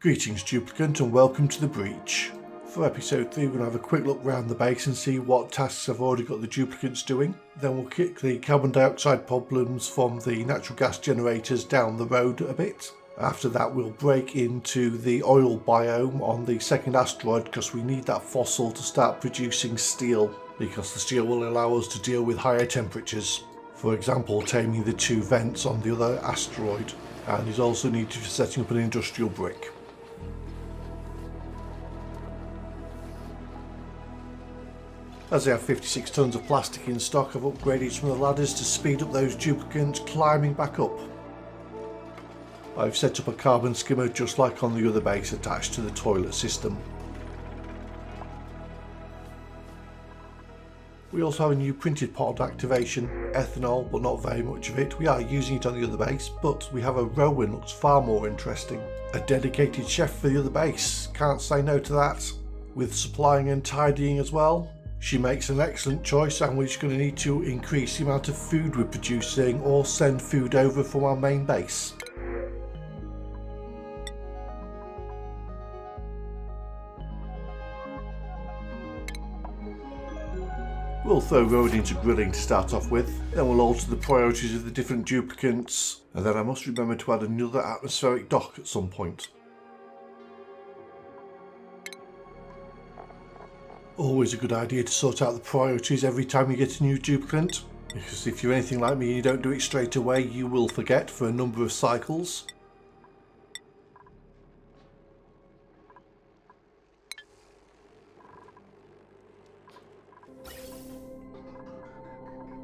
Greetings duplicant and welcome to the breach. For episode 3 we're going to have a quick look around the base and see what tasks I've already got the duplicants doing. Then we'll kick the carbon dioxide problems from the natural gas generators down the road a bit. After that we'll break into the oil biome on the second asteroid because we need that fossil to start producing steel, because the steel will allow us to deal with higher temperatures. For example, taming the 2 vents on the other asteroid, and is also needed for setting up an industrial brick. As I have 56 tons of plastic in stock, I've upgraded some of the ladders to speed up those duplicants climbing back up. I've set up a carbon skimmer just like on the other base attached to the toilet system. We also have a new printed pod activation, ethanol, but not very much of it. We are using it on the other base, but we have a Rowan looks far more interesting. A dedicated chef for the other base, can't say no to that. With supplying and tidying as well. She makes an excellent choice, and we're just going to need to increase the amount of food we're producing or send food over from our main base. We'll throw Rowan into grilling to start off with, then we'll alter the priorities of the different duplicants, and then I must remember to add another atmospheric dock at some point. Always a good idea to sort out the priorities every time you get a new duplicant, because if you're anything like me and you don't do it straight away, you will forget for a number of cycles.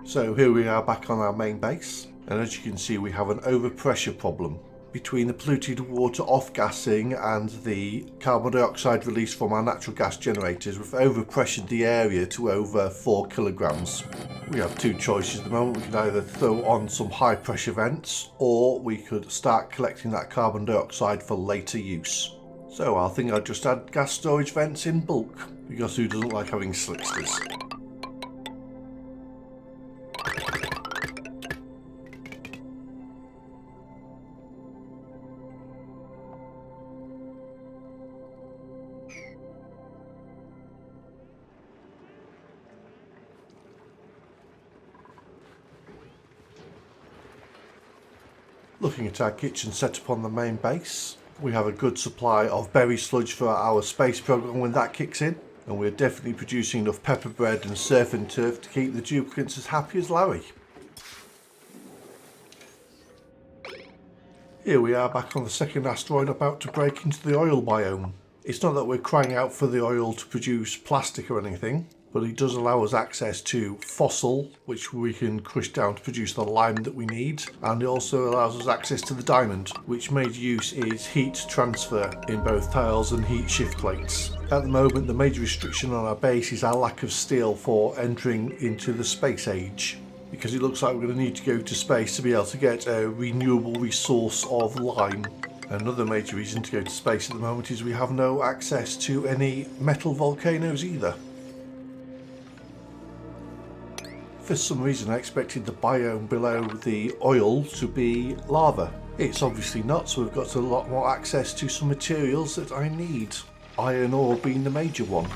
So here we are back on our main base, and as you can see we have an overpressure problem. Between the polluted water off-gassing and the carbon dioxide release from our natural gas generators, we've overpressured the area to over 4 kilograms. We have 2 choices at the moment. We can either throw on some high pressure vents, or we could start collecting that carbon dioxide for later use. So I think I'll just add gas storage vents in bulk, because who doesn't like having slicksters? Looking at our kitchen setup on the main base, we have a good supply of berry sludge for our space program when that kicks in, and we're definitely producing enough pepper bread and surf and turf to keep the duplicants as happy as Larry. Here we are back on the second asteroid, about to break into the oil biome. It's not that we're crying out for the oil to produce plastic or anything, but it does allow us access to fossil, which we can crush down to produce the lime that we need, and it also allows us access to the diamond, which made use is heat transfer in both tiles and heat shift plates. At the moment the major restriction on our base is our lack of steel for entering into the space age, because it looks like we're going to need to go to space to be able to get a renewable resource of lime. Another major reason to go to space at the moment is we have no access to any metal volcanoes either. For some reason I expected the biome below the oil to be lava. It's obviously not, so we've got a lot more access to some materials that I need. Iron ore being the major one.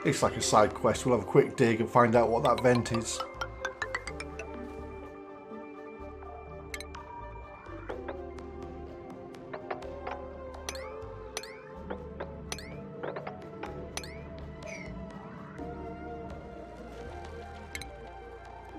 It's like a side quest, we'll have a quick dig and find out what that vent is.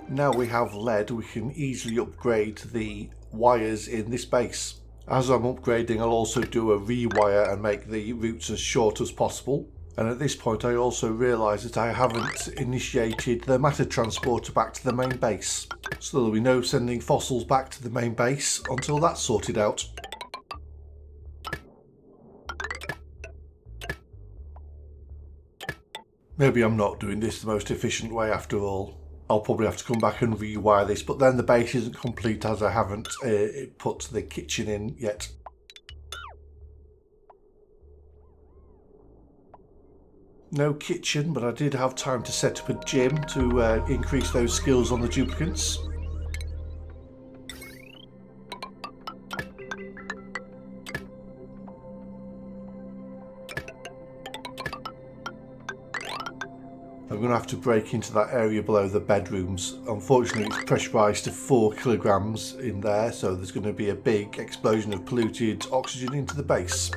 Now we have lead, we can easily upgrade the wires in this base. As I'm upgrading, I'll also do a rewire and make the routes as short as possible. And at this point I also realise that I haven't initiated the matter transporter back to the main base. So there'll be no sending fossils back to the main base until that's sorted out. Maybe I'm not doing this the most efficient way after all. I'll probably have to come back and rewire this, but then the base isn't complete as I haven't put the kitchen in yet. No kitchen, but I did have time to set up a gym to increase those skills on the duplicants. I'm going to have to break into that area below the bedrooms. Unfortunately, it's pressurised to 4 kilograms in there, so there's going to be a big explosion of polluted oxygen into the base.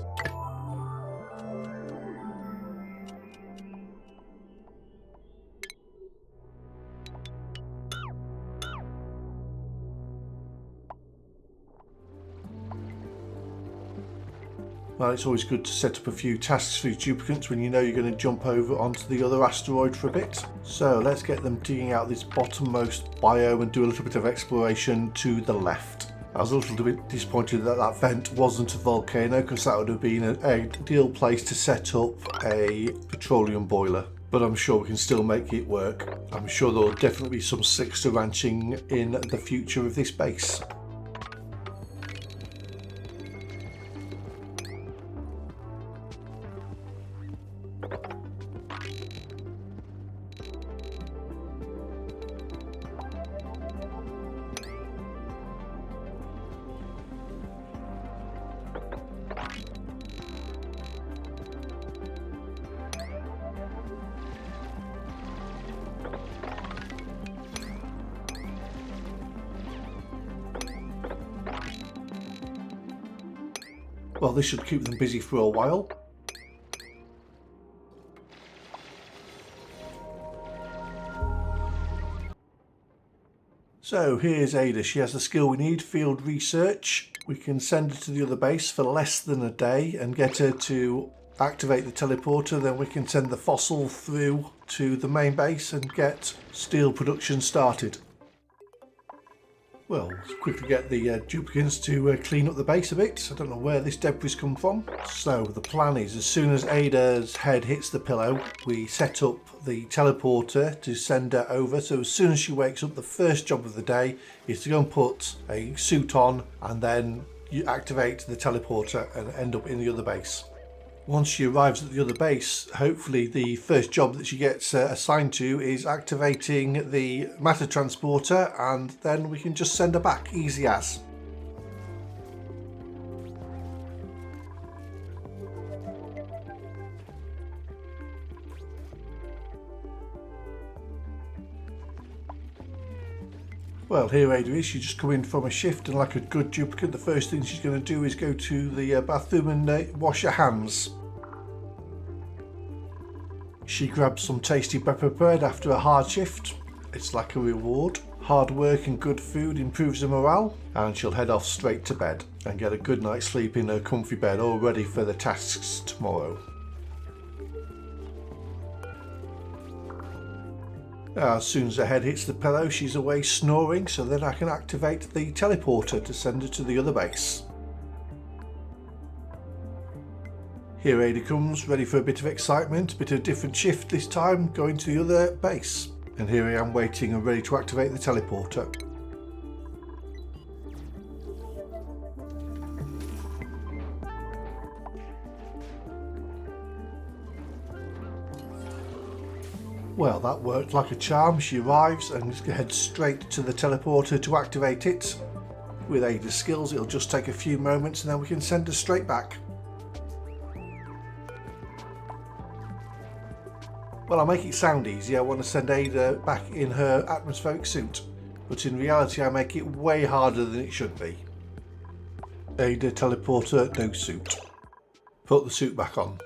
Well, it's always good to set up a few tasks for your duplicants when you know you're going to jump over onto the other asteroid for a bit. So let's get them digging out this bottommost biome and do a little bit of exploration to the left. I was a little bit disappointed that that vent wasn't a volcano, because that would have been an ideal place to set up a petroleum boiler. But I'm sure we can still make it work. I'm sure there will definitely be some slickster ranching in the future of this base. Well, this should keep them busy for a while. So here's Ada. She has the skill we need, field research. We can send her to the other base for less than a day and get her to activate the teleporter. Then we can send the fossil through to the main base and get steel production started. Well, let's quickly get the duplicants to clean up the base a bit. I don't know where this debris come from. So the plan is, as soon as Ada's head hits the pillow, we set up the teleporter to send her over. So as soon as she wakes up, the first job of the day is to go and put a suit on, and then you activate the teleporter and end up in the other base. Once she arrives at the other base, hopefully the first job that she gets assigned to is activating the matter transporter, and then we can just send her back, easy as. Well, here Ada is. She's just come in from a shift, and like a good duplicate, the first thing she's going to do is go to the bathroom and wash her hands. She grabs some tasty pepper bread after a hard shift. It's like a reward. Hard work and good food improves her morale, and she'll head off straight to bed and get a good night's sleep in her comfy bed, all ready for the tasks tomorrow. As soon as her head hits the pillow, she's away snoring, so then I can activate the teleporter to send her to the other base. Here Ada comes, ready for a bit of excitement, a bit of a different shift this time, going to the other base. And here I am waiting and ready to activate the teleporter. Well, that worked like a charm. She arrives and heads straight to the teleporter to activate it. With Ada's skills, it'll just take a few moments and then we can send her straight back. Well, I'll make it sound easy. I want to send Ada back in her atmospheric suit, but in reality I make it way harder than it should be. Ada, teleporter, no suit. Put the suit back on.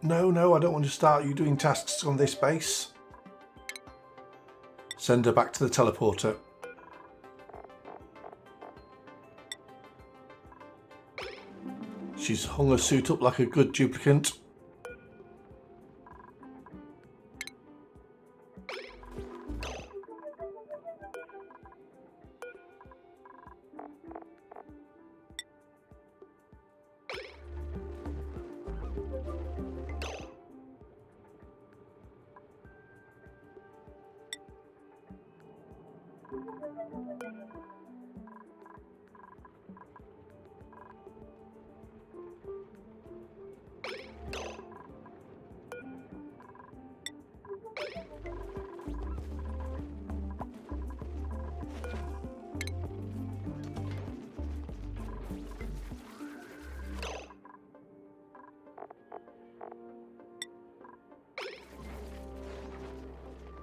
No, I don't want to start you doing tasks on this base. Send her back to the teleporter. She's hung her suit up like a good duplicant.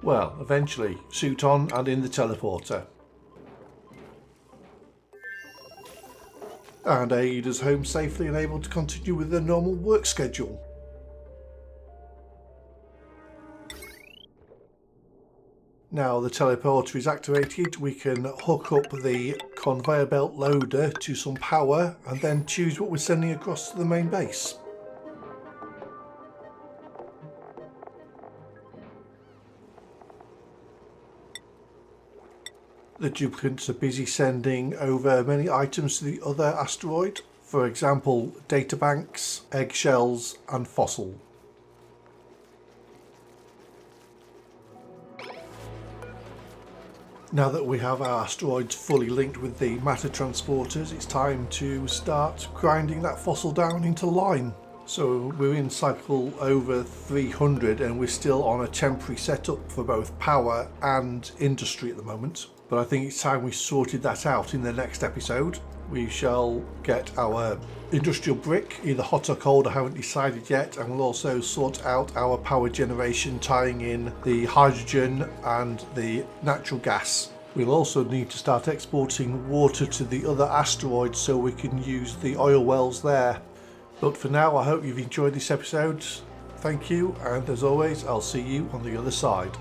Well, eventually, suit on and in the teleporter. And Aida's home safely and able to continue with their normal work schedule. Now the teleporter is activated, we can hook up the conveyor belt loader to some power and then choose what we're sending across to the main base. The duplicants are busy sending over many items to the other asteroid, for example databanks, eggshells and fossil. Now that we have our asteroids fully linked with the matter transporters, it's time to start grinding that fossil down into lime. So we're in cycle over 300 and we're still on a temporary setup for both power and industry at the moment. But I think it's time we sorted that out in the next episode. We shall get our industrial brick, either hot or cold, I haven't decided yet, and we'll also sort out our power generation, tying in the hydrogen and the natural gas. We'll also need to start exporting water to the other asteroids so we can use the oil wells there. But for now, I hope you've enjoyed this episode. Thank you, and as always, I'll see you on the other side.